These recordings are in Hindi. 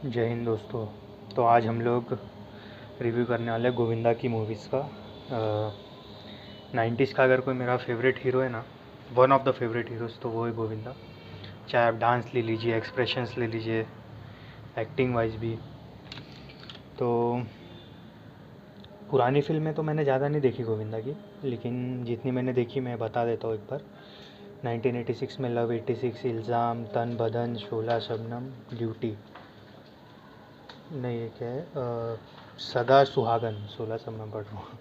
जय हिंद दोस्तों। तो आज हम लोग रिव्यू करने वाले हैं गोविंदा की मूवीज़ का। 90s का अगर कोई मेरा फेवरेट हीरो है ना, one of the favourite heroes, तो वो है गोविंदा। चाहे आप डांस ले लीजिए, एक्सप्रेशंस ले लीजिए, एक्टिंग वाइज भी। तो पुरानी फिल्में तो मैंने ज़्यादा नहीं देखी गोविंदा की, लेकिन जितनी मैंने देखी मैं बता देता हूँ एक बार। 1986 में लव 86, इल्ज़ाम, तन बदन, शोला शबनम, ड्यूटी, नहीं ये क्या है, सदा सुहागन, 16 शबनम पढ़ रहा हूँ।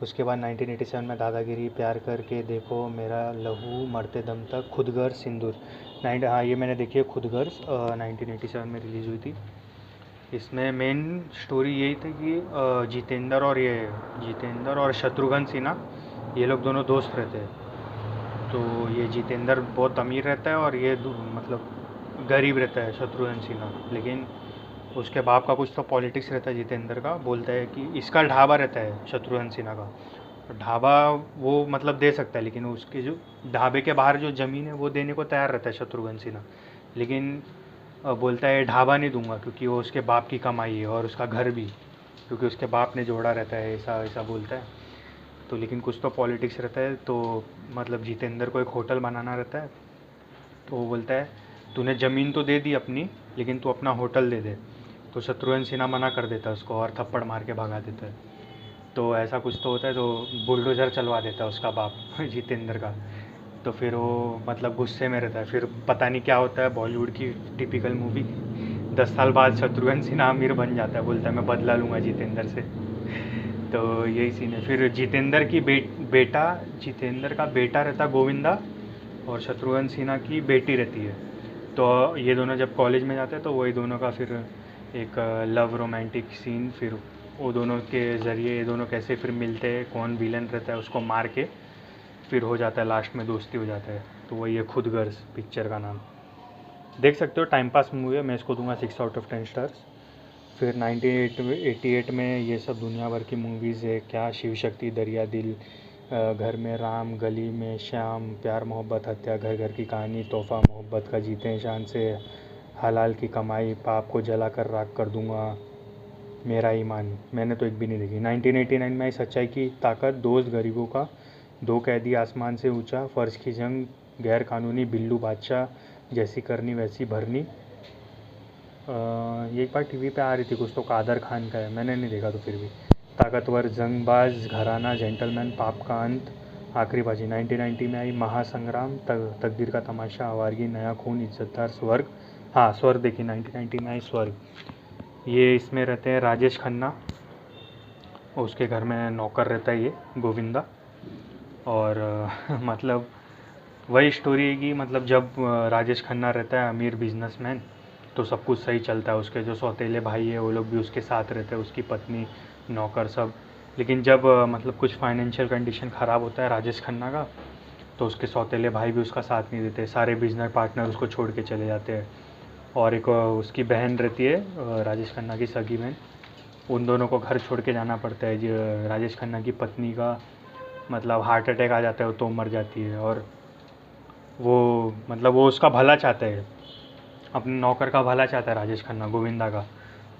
उसके बाद 1987 में दादागिरी, प्यार करके देखो, मेरा लहू, मरते दम तक, खुदगर्ज, सिंदूर। हाँ, ये मैंने देखी है खुदगर्ज, 1987 में रिलीज़ हुई थी। इसमें मेन स्टोरी यही थी कि जितेंद्र और शत्रुघ्न सिन्हा, ये लोग दोनों दोस्त रहते हैं। तो ये जितेंद्र बहुत अमीर रहता है और ये मतलब गरीब रहता है शत्रुघ्न सिन्हा। लेकिन उसके बाप का कुछ तो पॉलिटिक्स रहता है जितेंद्र का, बोलता है कि इसका ढाबा रहता है शत्रुघ्न सिन्हा का, ढाबा वो मतलब दे सकता है, लेकिन उसके जो ढाबे के बाहर जो ज़मीन है वो देने को तैयार रहता है शत्रुघ्न सिन्हा। लेकिन बोलता है ढाबा नहीं दूंगा क्योंकि वो उसके बाप की कमाई है, और उसका घर भी क्योंकि उसके बाप ने जोड़ा रहता है, ऐसा ऐसा बोलता है। तो लेकिन कुछ तो पॉलिटिक्स रहता है, तो मतलब जितेंद्र को एक होटल बनाना रहता है। तो वो बोलता है तूने ज़मीन तो दे दी अपनी, लेकिन तू अपना होटल दे दे। तो शत्रुघ्न सिन्हा मना कर देता है उसको और थप्पड़ मार के भगा देता है। तो ऐसा कुछ तो होता है, तो बुलडोज़र चलवा देता है उसका बाप जितेंद्र का। तो फिर वो मतलब गुस्से में रहता है। फिर पता नहीं क्या होता है, बॉलीवुड की टिपिकल मूवी, 10 साल बाद शत्रुघ्न सिन्हा अमीर बन जाता है, बोलता है मैं बदला लूँगा जितेंद्र से। तो यही सीन है। फिर जितेंद्र का बेटा रहता गोविंदा, और शत्रुघ्न सिन्हा की बेटी रहती है। तो ये दोनों जब कॉलेज में जाते हैं तो वही दोनों का फिर एक लव रोमांटिक सीन, फिर वो दोनों के ज़रिए ये दोनों कैसे फिर मिलते हैं, कौन विलन रहता है उसको मार के फिर हो जाता है, लास्ट में दोस्ती हो जाता है। तो वही है खुदगर्ज पिक्चर का नाम। देख सकते हो, टाइम पास मूवी है, मैं इसको दूंगा 6 आउट ऑफ 10 स्टार्स। फिर 1988 में ये सब दुनिया भर की मूवीज़ है, क्या शिव शक्ति, दरिया दिल, घर में राम, गली में श्याम, प्यार मोहब्बत हत्या, घर घर की कहानी, तोहफा मोहब्बत का, जीते हैं शान से, हलाल की कमाई, पाप को जला कर राख कर दूंगा, मेरा ईमान। मैंने तो एक भी नहीं देखी। 1989 में आई सच्चाई की ताकत, दोस्त गरीबों का, दो कैदी आसमान से ऊंचा, फ़र्ज की जंग, गैर कानूनी, बिल्लू बादशाह, जैसी करनी वैसी भरनी। ये एक बार टीवी पे आ रही थी, कुछ तो कादर खान का है, मैंने नहीं देखा तो फिर भी। ताकतवर, जंगबाज, घराना, जेंटलमैन, पाप का अंत, आखिरी बाजी। 1990 में आई महासंग्राम, तकदीर का तमाशा, आवारगी, नया खून, इज्जतदार, स्वर्ग। हाँ, स्वर्ग देखी, 1990 में आई स्वर्ग। ये इसमें रहते हैं राजेश खन्ना, और उसके घर में नौकर रहता है ये गोविंदा। और मतलब वही स्टोरी है कि मतलब जब राजेश खन्ना रहता है अमीर बिजनेसमैन, तो सब कुछ सही चलता है। उसके जो सौतेले भाई है वो लोग भी उसके साथ रहते हैं, उसकी पत्नी, नौकर सब। लेकिन जब मतलब कुछ फाइनेंशियल कंडीशन ख़राब होता है राजेश खन्ना का, तो उसके सौतेले भाई भी उसका साथ नहीं देते, सारे बिजनेस पार्टनर उसको छोड़ के चले जाते हैं। और एक उसकी बहन रहती है, राजेश खन्ना की सगी बहन, उन दोनों को घर छोड़ के जाना पड़ता है। जो राजेश खन्ना की पत्नी का मतलब हार्ट अटैक आ जाता है, वो तो मर जाती है। और वो मतलब वो उसका भला चाहता है, अपने नौकर का भला चाहता है राजेश खन्ना, गोविंदा का।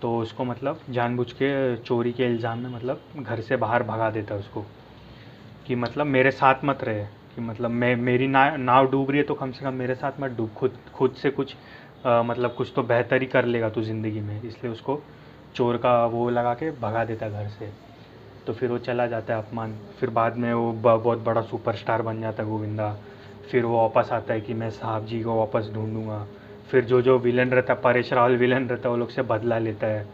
तो उसको मतलब जानबूझ के चोरी के इल्ज़ाम में मतलब घर से बाहर भगा देता है उसको, कि मतलब मेरे साथ मत रहे, कि मतलब मेरी नाव डूब रही है तो कम से कम मेरे साथ मत डूब, खुद खुद से कुछ मतलब कुछ तो बेहतर ही कर लेगा तू ज़िंदगी में। इसलिए उसको चोर का वो लगा के भगा देता है घर से। तो फिर वो चला जाता है अपमान। फिर बाद में वो बहुत बड़ा सुपरस्टार बन जाता है गोविंदा। फिर वो वापस आता है कि मैं साहब जी को वापस ढूंढूंगा। फिर जो जो विलन रहता है, परेश रावल विलन रहता है, वो लोग से बदला लेता है।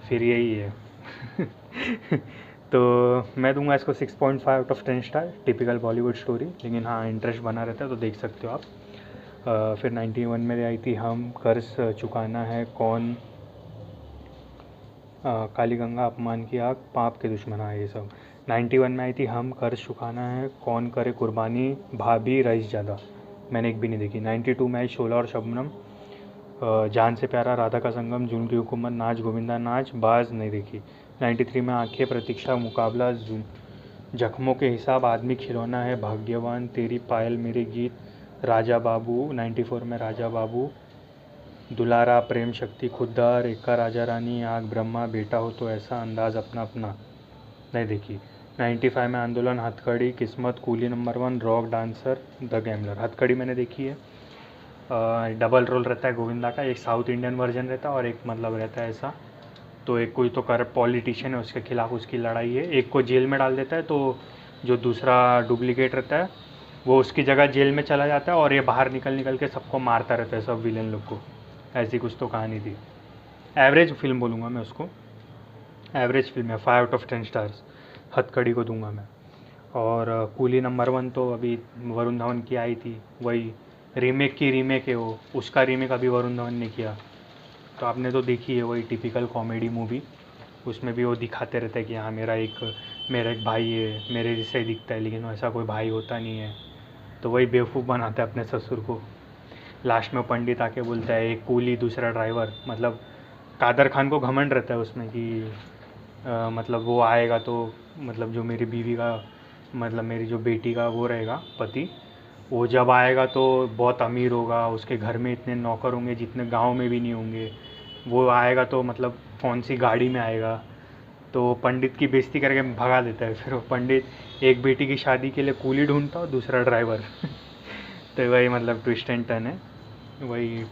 फिर यही है। तो मैं दूंगा इसको 6.5 out of 10 star, typical Bollywood story, लेकिन हाँ इंटरेस्ट बना रहता है तो देख सकते हो आप। फिर 91 में आई थी हम, कर्ज चुकाना है कौन, काली गंगा, अपमान की आग, पाप के दुश्मन, हाँ ये सब। 91 में आई थी हम, कर्ज चुकाना है कौन करे कुर्बानी, भाभी, रईस ज़्यादा, मैंने एक भी नहीं देखी। 92 में आई शोला और शबनम, जान से प्यारा, राधा का संगम, जुल्म की हुकूमत, नाच गोविंदा नाच, बाज नहीं देखी। 93 में आंखें, प्रतीक्षा, मुकाबला, जख्मों के हिसाब, आदमी खिलौना है, भाग्यवान, तेरी पायल मेरे गीत, राजा बाबू। 94 में राजा बाबू, दुलारा, प्रेम शक्ति, खुद्दार, एक्का राजा रानी, आग ब्रह्मा, बेटा हो तो ऐसा, अंदाज अपना अपना नहीं देखी। 95 में आंदोलन, हथकड़ी, किस्मत, coolie number 1, rock dancer, the gambler. हथकड़ी मैंने देखी है। डबल रोल रहता है गोविंदा का, एक साउथ इंडियन वर्जन रहता है और एक मतलब रहता है ऐसा। तो एक कोई तो करप्ट पॉलिटिशियन है, उसके खिलाफ उसकी लड़ाई है। एक को जेल में डाल देता है, तो जो दूसरा डुप्लीकेट रहता है वो उसकी जगह जेल में चला जाता है और ये बाहर निकल निकल के सबको मारता रहता है, सब विलेन लोग को। ऐसी कुछ तो कहानी थी। एवरेज फिल्म बोलूँगा मैं उसको, एवरेज फिल्म है, 5 आउट ऑफ 10 स्टार्स हथकड़ी को दूंगा मैं। और कूली नंबर 1 तो अभी वरुण धवन की आई थी, वही रीमेक की रीमेक है वो, उसका रीमेक अभी वरुण धवन ने किया। तो आपने तो देखी है, वही टिपिकल कॉमेडी मूवी। उसमें भी वो दिखाते रहते हैं कि हाँ मेरा एक भाई है, मेरे जैसा ही दिखता है, लेकिन ऐसा कोई भाई होता नहीं है। तो वही बेवकूफ़ बनाता है अपने ससुर को। लास्ट में पंडित आके बोलता है, एक कूली दूसरा ड्राइवर, मतलब कादर खान को घमंड रहता है उसमें कि मतलब वो आएगा तो मतलब जो मेरी बीवी का मतलब मेरी जो बेटी का वो रहेगा पति, वो जब आएगा तो बहुत अमीर होगा, उसके घर में इतने नौकर होंगे जितने गांव में भी नहीं होंगे। वो आएगा तो मतलब कौन सी गाड़ी में आएगा। तो पंडित की बेइज्जती करके भगा देता है। फिर वो पंडित एक बेटी की शादी के लिए कूली ढूंढता और दूसरा ड्राइवर। तो वही मतलब ट्विस्ट एंड टर्न है वही।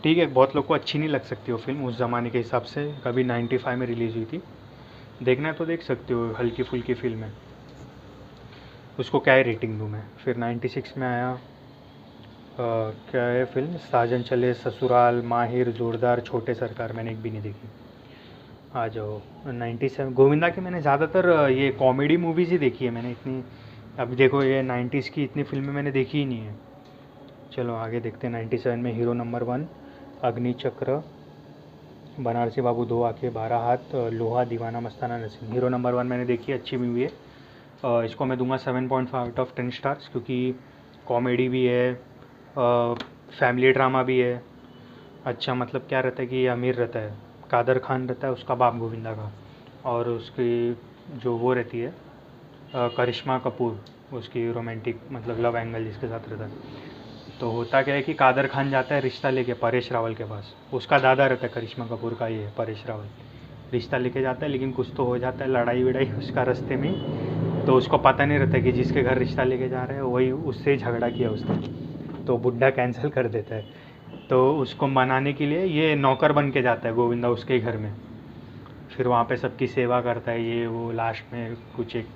ठीक है, बहुत लोग को अच्छी नहीं लग सकती वो फिल्म उस ज़माने के हिसाब से, कभी 95 में रिलीज़ हुई थी। देखना है तो देख सकते हो, हल्की फुल्की फिल्म है। उसको क्या है रेटिंग दूँ मैं। फिर 96 में आया क्या है फिल्म, साजन चले ससुराल, माहिर, जोरदार, छोटे सरकार, मैंने एक भी नहीं देखी। आ जाओ 97 गोविंदा की मैंने ज़्यादातर ये कॉमेडी मूवीज़ ही देखी है मैंने इतनी। अब देखो ये 90s की इतनी फिल्में मैंने देखी ही नहीं है। चलो आगे देखते हैं। 97 में हीरो नंबर 1 अग्निचक्र, बनारसी बाबू, 2 आंखें, 12 हाथ, लोहा, दीवाना मस्ताना नसीम। हीरो नंबर 1 मैंने देखी, अच्छी मूवी है। इसको मैं दूंगा 7.5 आउट ऑफ 10 स्टार्स, क्योंकि कॉमेडी भी है, फैमिली ड्रामा भी है। अच्छा मतलब क्या रहता है कि अमीर रहता है, कादर खान रहता है उसका बाप गोविंदा का, और उसकी जो वो रहती है करिश्मा कपूर, उसकी रोमांटिक मतलब लव एंगल जिसके साथ रहता है। तो होता क्या है कि कादर खान जाता है रिश्ता लेके परेश रावल के पास, उसका दादा रहता है करिश्मा कपूर का, ये परेश रावल रिश्ता लेके जाता है, लेकिन कुछ तो हो जाता है, लड़ाई वड़ाई उसका रास्ते में। तो उसको पता नहीं रहता कि जिसके घर रिश्ता लेके जा रहे हैं वही उससे ही झगड़ा किया उसने, तो बुड्ढा कैंसिल कर देता है। तो उसको मनाने के लिए ये नौकर बन के जाता है गोविंदा उसके घर में। फिर वहाँ पे सबकी सेवा करता है ये वो, लास्ट में कुछ एक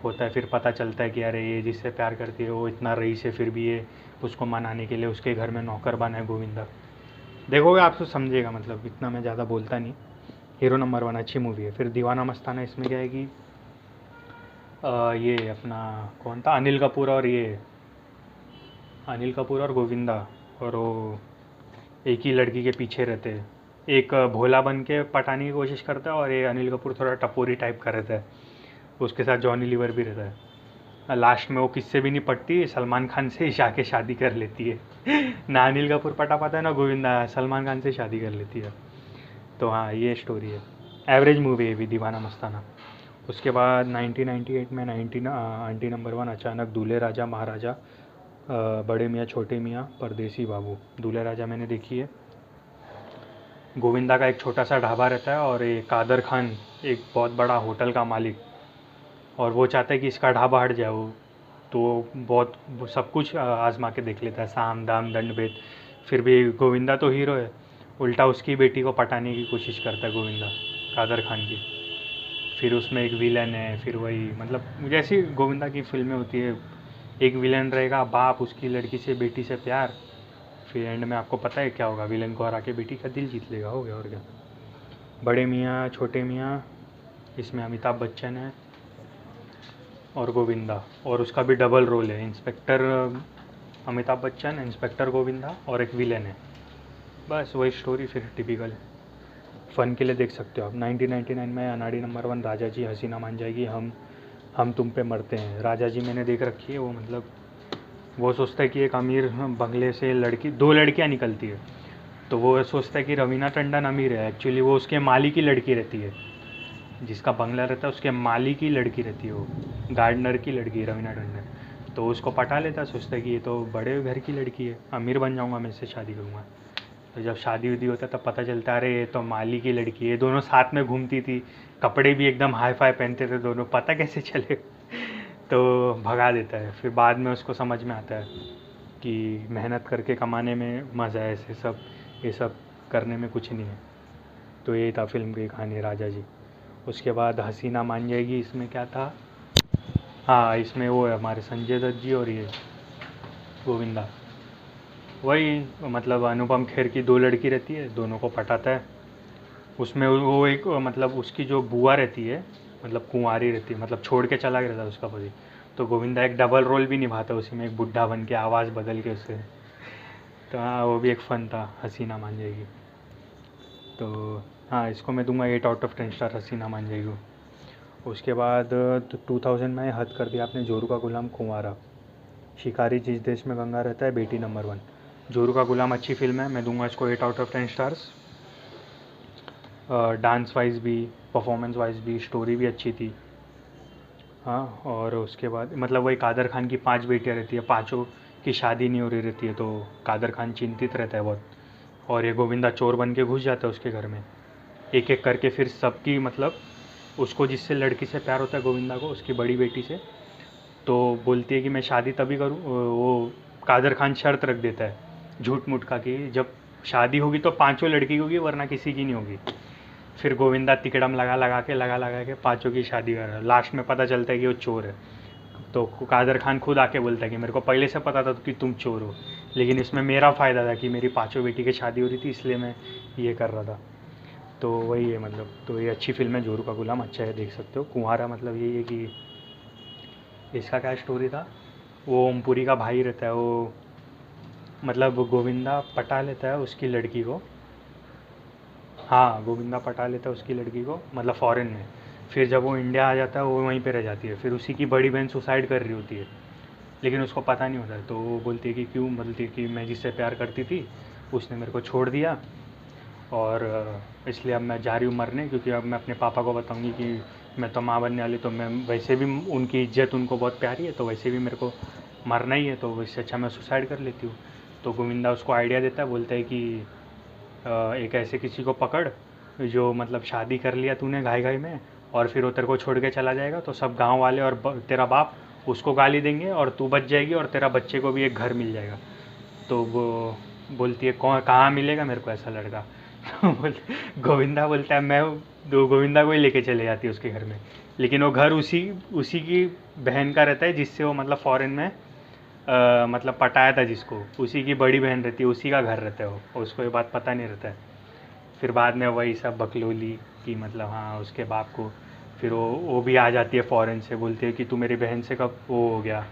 होता है, फिर पता चलता है कि अरे ये जिससे प्यार करती है वो इतना रईस है, फिर भी ये उसको मनाने के लिए उसके घर में नौकर बना है गोविंदा। देखोगे आप तो समझेगा, मतलब इतना मैं ज़्यादा बोलता नहीं। हीरो नंबर 1 अच्छी मूवी है। फिर दीवाना मस्ताना, इसमें क्या है कि ये अपना कौन था, अनिल कपूर और गोविंदा, और वो एक ही लड़की के पीछे रहते हैं। एक भोला बन के पटाने की कोशिश करता है और ये अनिल कपूर थोड़ा टपोरी टाइप का रहता है, उसके साथ जॉनी लीवर भी रहता है। लास्ट में वो किससे भी नहीं पटती, सलमान खान से जाके शादी कर लेती है। ना अनिल कपूर पटा पाता है ना गोविंदा, सलमान खान से शादी कर लेती है। तो हाँ ये स्टोरी है। एवरेज मूवी है भी दीवाना मस्ताना। उसके बाद 1998 में आंटी नंबर 1, अचानक, दूल्हे राजा महाराजा, बड़े मियाँ छोटे मियाँ, परदेसी बाबू। दूल्हे राजा मैंने देखी है। गोविंदा का एक छोटा सा ढाबा रहता है और एक कादर खान एक बहुत बड़ा होटल का मालिक, और वो चाहता है कि इसका ढाबा हट जाए। वो तो बहुत वो सब कुछ आजमा के देख लेता है, साम दाम दंड भेद। फिर भी गोविंदा तो हीरो है, उल्टा उसकी बेटी को पटाने की कोशिश करता है गोविंदा कादर खान की। फिर उसमें एक विलन है, फिर वही मतलब जैसी गोविंदा की फिल्में होती है, एक विलन रहेगा, बाप उसकी लड़की से बेटी से प्यार, फिर एंड में आपको पता है क्या होगा, विलन को हरा के बेटी का दिल जीत लेगा, हो गया और क्या। बड़े मियाँ छोटे मियाँ, इसमें अमिताभ बच्चन है और गोविंदा, और उसका भी डबल रोल है, इंस्पेक्टर अमिताभ बच्चन, इंस्पेक्टर गोविंदा, और एक विलन है। बस वही स्टोरी, फिर टिपिकल फ़न के लिए देख सकते हो आप। 1999 में अनाड़ी नंबर 1, राजा जी, हसीना मान जाएगी, हम तुम पे मरते हैं। राजा जी मैंने देख रखी है। वो मतलब वो सोचता है कि एक अमीर बंगले से लड़की, 2 लड़कियां निकलती है, तो वो सोचता है कि रवीना टंडन अमीर है, एक्चुअली वो उसके माली की लड़की रहती है, जिसका बंगला रहता है उसके माली की लड़की रहती है, वो गार्डनर की लड़की रवीना टंडन। तो उसको पटा लेता, सोचता है कि ये तो बड़े घर की लड़की है, अमीर बन जाऊँगा मैं इससे शादी करूँगा। तो जब शादी उदी होता है तब पता चलता है अरे ये तो माली की लड़की है। दोनों साथ में घूमती थी, कपड़े भी एकदम हाई फाई पहनते थे दोनों, पता कैसे चले। तो भगा देता है। फिर बाद में उसको समझ में आता है कि मेहनत करके कमाने में मज़ा है, ऐसे सब ये सब करने में कुछ नहीं है। तो यही था फिल्म की कहानी राजा जी। उसके बाद हसीना मान जाएगी, इसमें क्या था, हाँ इसमें वो है हमारे संजय दत्त जी और ये गोविंदा, वही मतलब अनुपम खेर की दो लड़की रहती है, दोनों को पटाता है। उसमें वो एक मतलब उसकी जो बुआ रहती है, मतलब कुंवारी रहती है, मतलब छोड़ के चला गया था उसका पति। तो गोविंदा एक डबल रोल भी निभाता है उसी में, एक बुढ़ा बन के आवाज़ बदल के उससे। तो हाँ वो भी एक फ़न था हसीना मान जाएगी। तो हाँ इसको मैं दूंगा 8/10 स्टार हसीना मान जाएगी को। उसके बाद 2000 में हद कर दिया आपने जोरू का गुलाम कुंवारा, शिकारी जिस देश में गंगा रहता है, बेटी नंबर 1। जोरू का गुलाम अच्छी फिल्म है, मैं दूंगा इसको 8/10 स्टार्स। डांस वाइज भी, परफॉर्मेंस वाइज भी, स्टोरी भी अच्छी थी। हाँ और उसके बाद मतलब वही कादर खान की 5 बेटियाँ रहती है, पाँचों की शादी नहीं हो रही रहती है, तो कादर खान चिंतित रहता है बहुत। और ये गोविंदा चोर बन के घुस जाता है उसके घर में, एक एक करके फिर सबकी मतलब उसको जिससे लड़की से प्यार होता है गोविंदा को, उसकी बड़ी बेटी से, तो बोलती है कि मैं शादी तभी करूँ, वो कादर खान शर्त रख देता है झूठ मूठ का कि जब शादी होगी तो पांचों लड़की होगी वरना किसी की नहीं होगी। फिर गोविंदा तिकड़म लगा के पांचों की शादी कर रहा है। लास्ट में पता चलता है कि वो चोर है, तो कादर खान खुद आके बोलता है कि मेरे को पहले से पता था कि तुम चोर हो, लेकिन इसमें मेरा फ़ायदा था कि मेरी पांचों बेटी की शादी हो रही थी इसलिए मैं ये कर रहा था। तो वही है मतलब, तो ये अच्छी फिल्म है जोरू का गुलाम, अच्छा है, देख सकते हो। कुंवारा मतलब यही है कि इसका क्या स्टोरी था, वो ओमपुरी का भाई रहता है, वो मतलब गोविंदा पटा लेता है उसकी लड़की को। हाँ गोविंदा पटा लेता है उसकी लड़की को मतलब फ़ॉरेन में। फिर जब वो इंडिया आ जाता है वो वहीं पे रह जाती है। फिर उसी की बड़ी बहन सुसाइड कर रही होती है, लेकिन उसको पता नहीं होता है। तो वो बोलती है कि क्यों, बोलती है कि मैं जिससे प्यार करती थी उसने मेरे को छोड़ दिया, और इसलिए अब मैं जा रही हूँ मरने, क्योंकि अब मैं अपने पापा को बताऊँगी कि मैं तो माँ बनने वाली, तो मैं वैसे भी उनकी इज्जत उनको बहुत प्यारी है, तो वैसे भी मेरे को मरना ही है, तो इससे अच्छा मैं सुसाइड कर लेती हूँ। तो गोविंदा उसको आइडिया देता है, बोलता है कि एक ऐसे किसी को पकड़ जो मतलब शादी कर लिया तूने घाई घाई में, और फिर वो तेरे को छोड़ के चला जाएगा, तो सब गांव वाले और तेरा बाप उसको गाली देंगे और तू बच जाएगी और तेरा बच्चे को भी एक घर मिल जाएगा। तो वो बोलती है कौन, कहाँ मिलेगा मेरे को ऐसा लड़का। तो गोविंदा बोलता है मैं, दो गोविंदा को ही लेके चले जाती है उसके घर में, लेकिन वो घर उसी उसी की बहन का रहता है जिससे वो मतलब फ़ॉरेन में मतलब पटाया था जिसको, उसी की बड़ी बहन रहती है, उसी का घर रहता है वो, और उसको ये बात पता नहीं रहता है। फिर बाद में वही सब बकलोली कि मतलब हाँ उसके बाप को, फिर वो भी आ जाती है फ़ॉरेन से, बोलती है कि तू मेरी बहन से कब वो हो गया।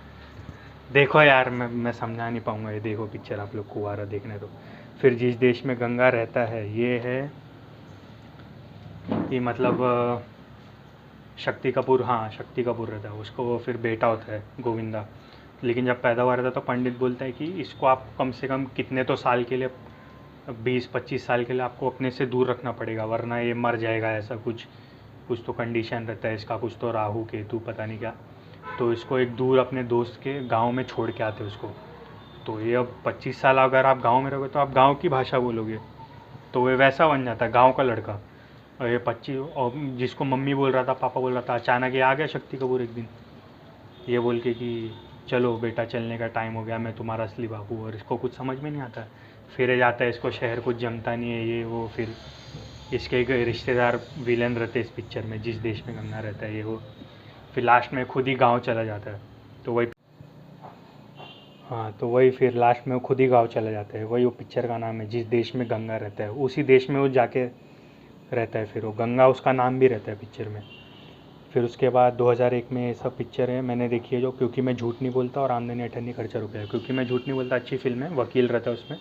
देखो यार मैं समझा नहीं पाऊँगा, ये देखो पिक्चर आप लोग कुंवारा देखने दो। फिर जिस देश में गंगा रहता है, ये है कि मतलब शक्ति कपूर, हाँ शक्ति कपूर रहता है, उसको वो फिर बेटा होता है गोविंदा। लेकिन जब पैदा हुआ रहता है तो पंडित बोलता है कि इसको आप कम से कम कितने तो साल के लिए, 20-25 साल के लिए आपको अपने से दूर रखना पड़ेगा वरना ये मर जाएगा, ऐसा कुछ कुछ तो कंडीशन रहता है इसका, कुछ तो राहु केतु पता नहीं क्या। तो इसको एक दूर अपने दोस्त के गांव में छोड़ के आते उसको। तो ये अब 25 साल अगर आप गांव में रहोगे तो आप गांव की भाषा बोलोगे, तो वो वैसा बन जाता है गांव का लड़का। और ये 25, और जिसको मम्मी बोल रहा था पापा बोल रहा था, अचानक ये आ गया शक्ति कपूर एक दिन ये बोल के कि चलो बेटा चलने का टाइम हो गया, मैं तुम्हारा असली बाबू। और इसको कुछ समझ में नहीं आता, फिर जाता है, इसको शहर कुछ जमता नहीं है ये वो। फिर इसके एक रिश्तेदार विलन रहते हैं इस पिक्चर में, जिस देश में गंगा रहता है ये वो। फिर लास्ट में खुद ही गांव चला जाता है, तो वही, हाँ तो वही फिर लास्ट में वो खुद ही गांव चला जाता है, वही वो पिक्चर का नाम है, जिस देश में गंगा रहता है उसी देश में वो जाके रहता है, फिर वो गंगा उसका नाम भी रहता है पिक्चर में। फिर उसके बाद 2001 में ये सब पिक्चर है मैंने देखी है जो क्योंकि मैं झूठ नहीं बोलता और आमदनी अठन्नी खर्चा रुपया। क्योंकि मैं झूठ नहीं बोलता अच्छी फिल्म है, वकील रहता है उसमें,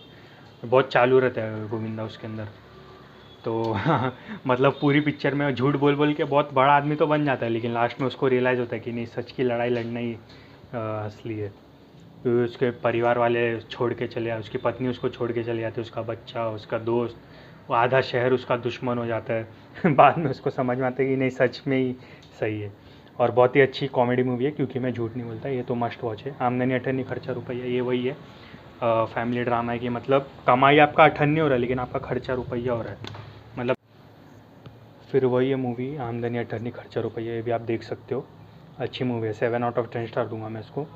बहुत चालू रहता है गोविंदा उसके अंदर। तो मतलब पूरी पिक्चर में झूठ बोल बोल के बहुत बड़ा आदमी तो बन जाता है, लेकिन लास्ट में उसको रियलाइज़ होता है कि नहीं, सच की लड़ाई लड़ना ही असली है। क्योंकि उसके परिवार वाले छोड़ के चले आए, उसकी पत्नी उसको छोड़ के चले जाती है, उसका बच्चा, उसका दोस्त, वो आधा शहर उसका दुश्मन हो जाता है। बाद में उसको समझ में आता है कि नहीं सच में ही सही है। और बहुत ही अच्छी कॉमेडी मूवी है क्योंकि मैं झूठ नहीं बोलता, ये तो मस्ट वॉच है। आमदनी अठन्नी खर्चा रुपया ये वही है फैमिली ड्रामा है कि मतलब कमाई आपका अठन नहीं हो रहा है लेकिन आपका खर्चा रुपया हो रहा है, मतलब फिर वही है मूवी आमदनी अठन्नी खर्चा रुपया, ये भी आप देख सकते हो। अच्छी मूवी है, 7/10 स्टार दूंगा मैं इसको।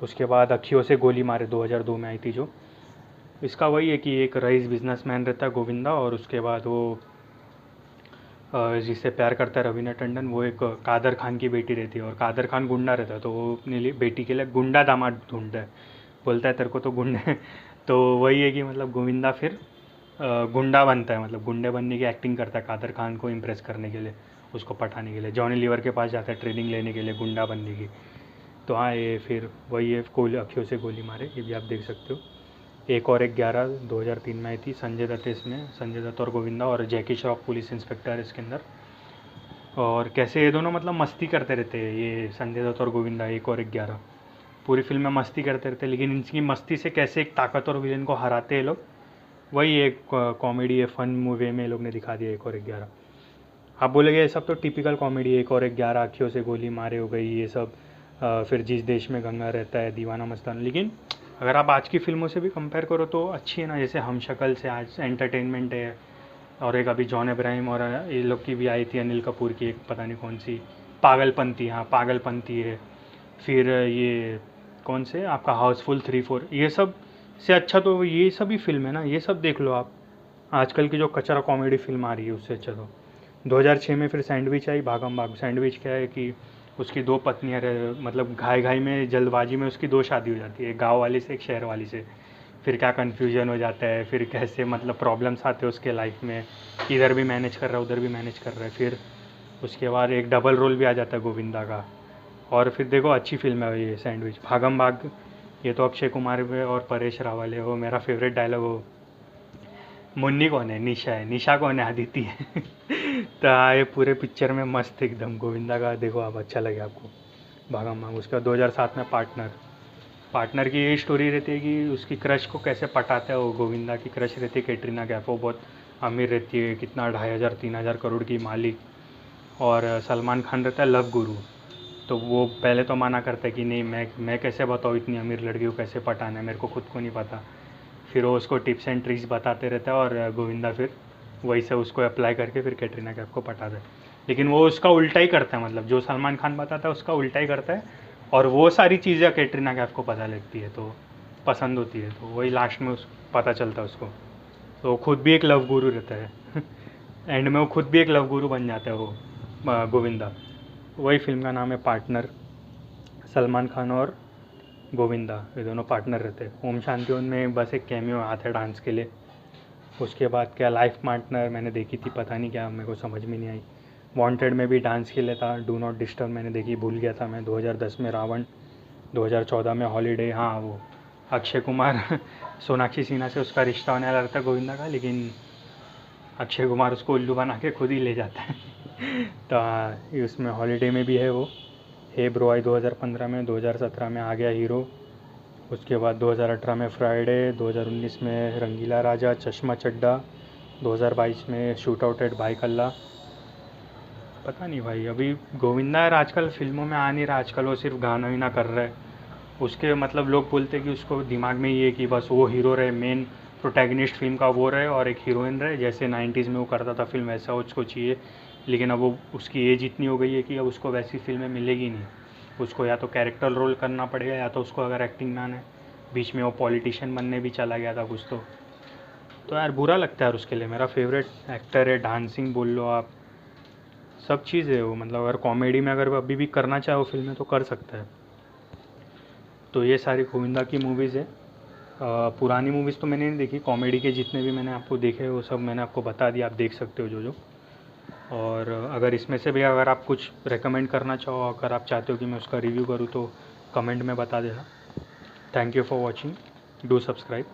उसके बाद अखियों से गोली मारे 2002 में आई थी जो, इसका वही है कि एक रईस बिजनेसमैन रहता है गोविंदा, और उसके बाद वो जिससे प्यार करता है रवीना टंडन, वो एक कादर खान की बेटी रहती है और कादर खान गुंडा रहता है, तो वो अपने लिए बेटी के लिए गुंडा दामाद ढूंढता है, बोलता है तेरे को तो गुंडे तो वही है कि मतलब गोविंदा फिर गुंडा बनता है, मतलब गुंडे बनने की एक्टिंग करता है कादर खान को इम्प्रेस करने के लिए, उसको पटाने के लिए, जॉनी लीवर के पास जाता है ट्रेनिंग लेने के लिए गुंडा बनने की। तो हाँ, ये फिर वही है गोली अखियों से गोली मारे, ये भी आप देख सकते हो। एक और एक 11 2003 में आई थी, संजय दत्त इसमें, संजय दत्त और गोविंदा, और जैकी श्रॉफ पुलिस इंस्पेक्टर है इसके अंदर। और कैसे ये दोनों मतलब मस्ती करते रहते हैं, ये संजय दत्त और गोविंदा, एक और एक 11 पूरी फिल्म में मस्ती करते रहते हैं, लेकिन इनकी मस्ती से कैसे एक ताकतवर विलेन को हराते हैं लोग, वही एक कॉमेडी है, फन मूवी में लोग ने दिखा दिया एक और एक 11। आप बोलेंगे ये सब तो टिपिकल कॉमेडी है, एक और एक 11, अखियों से गोली मारे हो गई ये सब, फिर जिस देश में गंगा रहता है, दीवाना मस्ताना, लेकिन अगर आप आज की फिल्मों से भी कंपेयर करो तो अच्छी है ना, जैसे हम शक्ल से आज एंटरटेनमेंट है, और एक अभी जॉन इब्राहिम और ये लोग की भी आई थी, अनिल कपूर की एक पता नहीं कौन सी, पागलपंती, हाँ पागलपंती है। फिर ये कौन से आपका हाउसफुल 3-4, ये सब से अच्छा तो ये सभी फिल्म है ना, ये सब देख लो आप। आजकल की जो कचरा कॉमेडी फिल्म आ रही है उससे अच्छा तो 2006 में फिर सैंडविच आई, भागम भाग। सैंडविच क्या है कि उसकी दो पत्नियां मतलब घाई घाई में जल्दबाजी में उसकी दो शादी हो जाती है, एक गाँव वाली से एक शहर वाली से, फिर क्या कन्फ्यूजन हो जाता है, फिर कैसे मतलब प्रॉब्लम्स आते हैं उसके लाइफ में, इधर भी मैनेज कर रहा है उधर भी मैनेज कर रहा है, फिर उसके बाद एक डबल रोल भी आ जाता है गोविंदा का। और फिर देखो अच्छी फिल्म है ये सैंडविच, भागम भाग। ये तो अक्षय कुमार है और परेश रावल है, वो मेरा फेवरेट डायलॉग हो, मुन्नी कौन है, निशा है, निशा कौन है, आदिति है तो ये पूरे पिक्चर में मस्त एकदम गोविंदा का, देखो आप अच्छा लगे आपको भागम भाग। उसके बाद 2007 में पार्टनर, पार्टनर की यही स्टोरी रहती है कि उसकी क्रश को कैसे पटाता है वो, गोविंदा की क्रश रहती है कैटरीना कैफ, वो बहुत अमीर रहती है, कितना 2,500-3,000 करोड़ की मालिक, और सलमान खान रहता है लव गुरु। तो वो पहले तो मना करता है कि नहीं मैं कैसे बताऊँ इतनी अमीर लड़की को कैसे पटाना है, मेरे को खुद को नहीं पता। फिर वो उसको टिप्स एंड ट्रिक्स बताते रहता है, और गोविंदा फिर वही से उसको अप्लाई करके फिर कैटरीना कैफ को पटाता है, लेकिन वो उसका उल्टा ही करता है, मतलब जो सलमान खान बताता है उसका उल्टा ही करता है, और वो सारी चीज़ें कैटरीना कैफ को पता लगती है तो पसंद होती है, तो वही लास्ट में उस पता चलता है उसको, तो खुद भी एक लव गुरु रहता है एंड में वो खुद भी एक लव गुरु बन जाता है वो गोविंदा। वही फिल्म का नाम है पार्टनर, सलमान खान और गोविंदा ये दोनों पार्टनर रहते हैं। ओम शांति ओम में बस एक कैमियो आता है डांस के लिए। उसके बाद क्या लाइफ पार्टनर मैंने देखी थी, पता नहीं क्या मेरे को समझ में नहीं आई। वांटेड में भी डांस के लिए था, डू नॉट डिस्टर्ब मैंने देखी, भूल गया था मैं। 2010 में रावण, 2014 में हॉलीडे, हाँ वो अक्षय कुमार सोनाक्षी सिन्हा से उसका रिश्ता होने वाला रहता है गोविंदा का, लेकिन अक्षय कुमार उसको उल्लू बना के खुद ही ले जाता है तो उसमें हॉलीडे में भी है वो। हे ब्रो आई 2015 में, 2017 में आ गया हीरो। उसके बाद 2018 में फ्राइडे, 2019 में रंगीला राजा, चश्मा चड्डा, 2022 में शूट आउट एट भाईकल्ला। पता नहीं भाई, अभी गोविंदा यार आजकल फिल्मों में आ नहीं रहा, आजकल वो सिर्फ गाना ही ना कर रहा है। उसके मतलब लोग बोलते हैं कि उसको दिमाग में ये कि बस वो हीरो रहे, मेन प्रोटैगनिस्ट फिल्म का वो रहे, और एक हीरोइन रहे, जैसे 90s में वो करता था फिल्म वैसा उसको चाहिए। लेकिन अब वो उसकी एज इतनी हो गई है कि अब उसको वैसी फिल्में मिलेगी नहीं, उसको या तो कैरेक्टर रोल करना पड़ेगा, या तो उसको अगर एक्टिंग ना आने, बीच में वो पॉलिटिशियन बनने भी चला गया था कुछ तो यार बुरा लगता है यार उसके लिए। मेरा फेवरेट एक्टर है, डांसिंग बोल लो आप, सब चीज़ है वो, मतलब अगर कॉमेडी में अगर अभी भी करना चाहे वो फिल्में तो कर सकता है। तो ये सारी गोविंदा की मूवीज़ है। पुरानी मूवीज़ तो मैंने नहीं देखी, कॉमेडी के जितने भी मैंने आपको देखे वो सब मैंने आपको बता दिया, आप देख सकते हो जो जो। और अगर इसमें से भी अगर आप कुछ रेकमेंड करना चाहो, अगर आप चाहते हो कि मैं उसका रिव्यू करूँ तो कमेंट में बता देना। Thank you for watching, do subscribe.